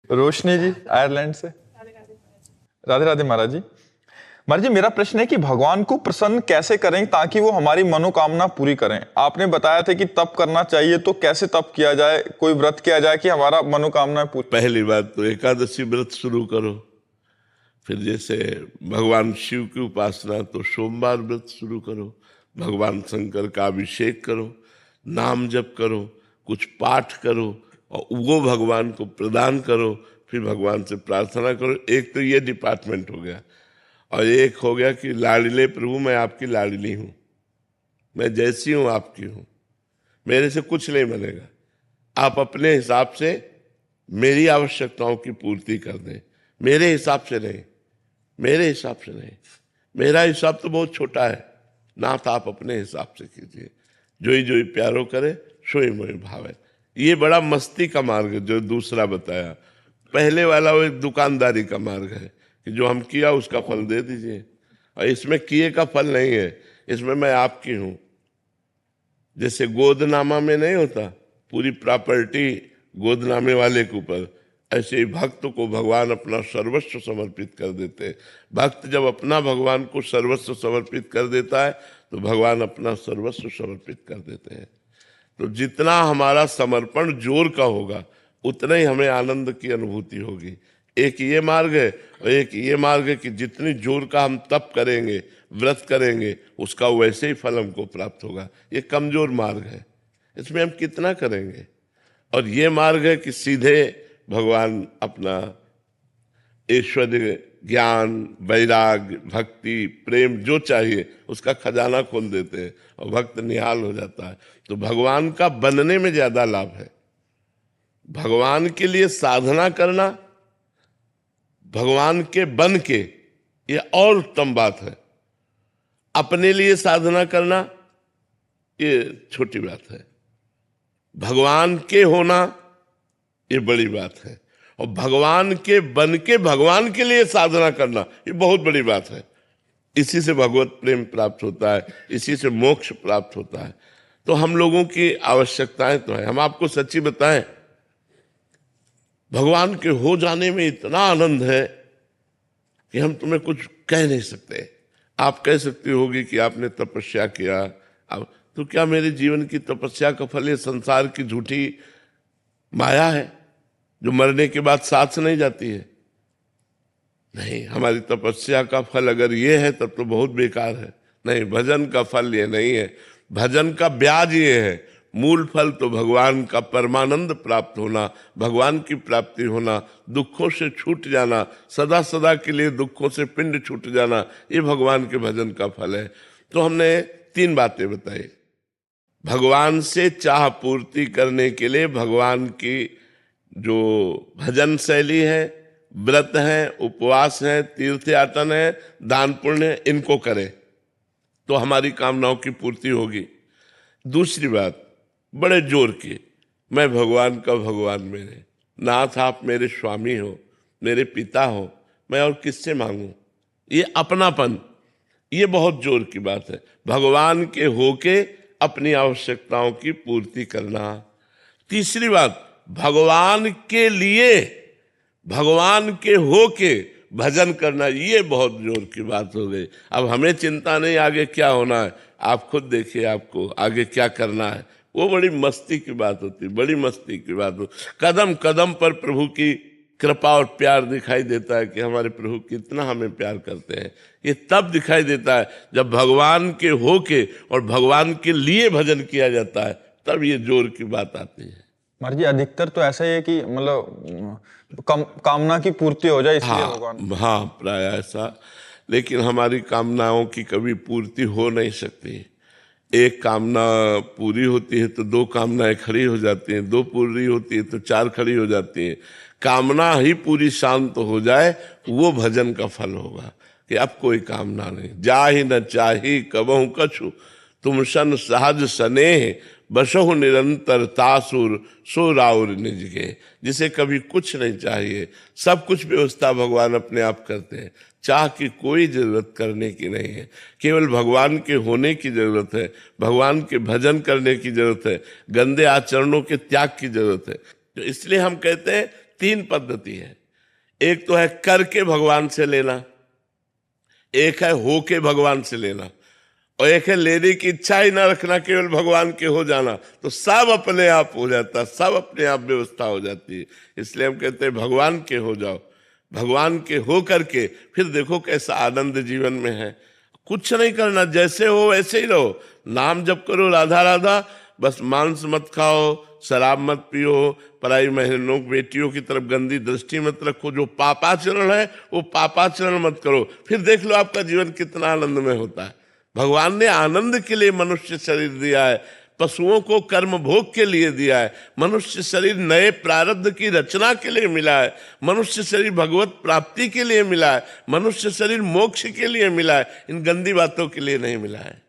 रोशनी जी Ireland से। राधे राधे महाराज जी। महाराज जी, मेरा प्रश्न है कि भगवान को प्रसन्न कैसे करें ताकि वो हमारी मनोकामना पूरी करें। आपने बताया था कि तप करना चाहिए, तो कैसे तप किया जाए, कोई व्रत किया जाए कि हमारा मनोकामना पूरी? पहली बात तो एकादशी व्रत शुरू करो। फिर जैसे भगवान शिव की उपासना तो सोमवार व्रत शुरू करो, भगवान शंकर का अभिषेक करो, नाम जप करो, कुछ पाठ करो और वो भगवान को प्रदान करो। फिर भगवान से प्रार्थना करो। एक तो ये डिपार्टमेंट हो गया, और एक हो गया कि लाडले प्रभु मैं आपकी लाडली हूँ, मैं जैसी हूँ आपकी हूँ, मेरे से कुछ नहीं बनेगा, आप अपने हिसाब से मेरी आवश्यकताओं की पूर्ति कर दें, मेरे हिसाब से नहीं, मेरे हिसाब से नहीं। मेरा हिसाब तो बहुत छोटा है, नाथ आप अपने हिसाब से कीजिए। जोई जोई प्यारो करे सोई मोई भावे। ये बड़ा मस्ती का मार्ग है जो दूसरा बताया। पहले वाला वो एक दुकानदारी का मार्ग है कि जो हम किया उसका फल दे दीजिए, और इसमें किए का फल नहीं है, इसमें मैं आपकी हूं। जैसे गोदनामा में नहीं होता पूरी प्रॉपर्टी गोदनामे वाले के ऊपर, ऐसे ही भक्त को भगवान अपना सर्वस्व समर्पित कर देते हैं। भक्त जब अपना भगवान को सर्वस्व समर्पित कर देता है तो भगवान अपना सर्वस्व समर्पित कर देते हैं। तो जितना हमारा समर्पण जोर का होगा उतना ही हमें आनंद की अनुभूति होगी। एक ये मार्ग है, और एक ये मार्ग है कि जितनी जोर का हम तप करेंगे, व्रत करेंगे, उसका वैसे ही फल हमको प्राप्त होगा। ये कमजोर मार्ग है, इसमें हम कितना करेंगे। और ये मार्ग है कि सीधे भगवान अपना ऐश्वर्य, ज्ञान, वैराग, भक्ति, प्रेम जो चाहिए उसका खजाना खोल देते हैं और भक्त निहाल हो जाता है। तो भगवान का बनने में ज्यादा लाभ है। भगवान के लिए साधना करना, भगवान के बन के, ये और उत्तम बात है। अपने लिए साधना करना ये छोटी बात है, भगवान के होना ये बड़ी बात है। और भगवान के बन के भगवान के लिए साधना करना ये बहुत बड़ी बात है। इसी से भगवत प्रेम प्राप्त होता है, इसी से मोक्ष प्राप्त होता है। तो हम लोगों की आवश्यकताएं तो है। हम आपको सच्ची बताएं, भगवान के हो जाने में इतना आनंद है कि हम तुम्हें कुछ कह नहीं सकते। आप कह सकती होगी कि आपने तपस्या किया, अब तो क्या मेरे जीवन की तपस्या का फल ये संसार की झूठी माया है जो मरने के बाद साथ नहीं जाती है? नहीं, हमारी तपस्या का फल अगर ये है तब तो बहुत बेकार है। नहीं, भजन का फल ये नहीं है, भजन का ब्याज ये है। मूल फल तो भगवान का परमानंद प्राप्त होना, भगवान की प्राप्ति होना, दुखों से छूट जाना, सदा सदा के लिए दुखों से पिंड छूट जाना, ये भगवान के भजन का फल है। तो हमने 3 बातें बताई। भगवान से चाह पूर्ति करने के लिए भगवान की जो भजन शैली है, व्रत है, उपवास है, तीर्थ यातन है, दान पुण्य है, इनको करें तो हमारी कामनाओं की पूर्ति होगी। दूसरी बात बड़े जोर की, मैं भगवान का भगवान, मेरे नाथ आप मेरे स्वामी हो, मेरे पिता हो, मैं और किससे मांगूं? ये अपनापन, ये बहुत जोर की बात है। भगवान के होके अपनी आवश्यकताओं की पूर्ति करना। तीसरी बात, भगवान के लिए, भगवान के होके भजन करना, ये बहुत जोर की बात हो गई। अब हमें चिंता नहीं आगे क्या होना है, आप खुद देखिए आपको आगे क्या करना है। वो बड़ी मस्ती की बात होती, बड़ी मस्ती की बात हो। कदम कदम पर प्रभु की कृपा और प्यार दिखाई देता है कि हमारे प्रभु कितना हमें प्यार करते हैं। ये तब दिखाई देता है जब भगवान के होके और भगवान के लिए भजन किया जाता है, तब ये जोर की बात आती है। महाराज जी, अधिकतर तो ऐसा ही है कि मतलब कामना की पूर्ति हो जाए इसलिए भगवान। हाँ, प्राय ऐसा। लेकिन हमारी कामनाओं की कभी पूर्ति हो नहीं सकती। एक कामना पूरी होती है तो 2 कामनाएं खड़ी हो जाती हैं, 2 पूरी होती है तो 4 खड़ी हो जाती हैं। कामना ही पूरी शांत हो जाए, वो भजन का फल होगा कि अब कोई कामना नहीं। जाहि न चाही कबहु कछु, तुम सन सहज स्नेह, बसहु निरंतर तासुर सो राउर निज के। जिसे कभी कुछ नहीं चाहिए, सब कुछ व्यवस्था भगवान अपने आप करते हैं। चाह की कोई जरूरत करने की नहीं है, केवल भगवान के होने की जरूरत है, भगवान के भजन करने की जरूरत है, गंदे आचरणों के त्याग की जरूरत है। तो इसलिए हम कहते हैं तीन पद्धति है। एक तो है करके भगवान से लेना, एक है होके भगवान से लेना, और एक है लेने की इच्छा ही ना रखना, केवल भगवान के हो जाना। तो सब अपने आप हो जाता, सब अपने आप व्यवस्था हो जाती है। इसलिए हम कहते हैं भगवान के हो जाओ, भगवान के हो करके फिर देखो कैसा आनंद जीवन में है। कुछ नहीं करना, जैसे हो वैसे ही रहो। नाम जप करो राधा राधा, बस मांस मत खाओ, शराब मत पियो, पराई बहनों बेटियों की तरफ गंदी दृष्टि मत रखो, जो पापाचरण है वो पापाचरण मत करो। फिर देख लो आपका जीवन कितना आनंदमय होता है। भगवान ने आनंद के लिए मनुष्य शरीर दिया है, पशुओं को कर्म भोग के लिए दिया है। मनुष्य शरीर नए प्रारब्ध की रचना के लिए मिला है। मनुष्य शरीर भगवत प्राप्ति के लिए मिला है। मनुष्य शरीर मोक्ष के लिए मिला है, इन गंदी बातों के लिए नहीं मिला है।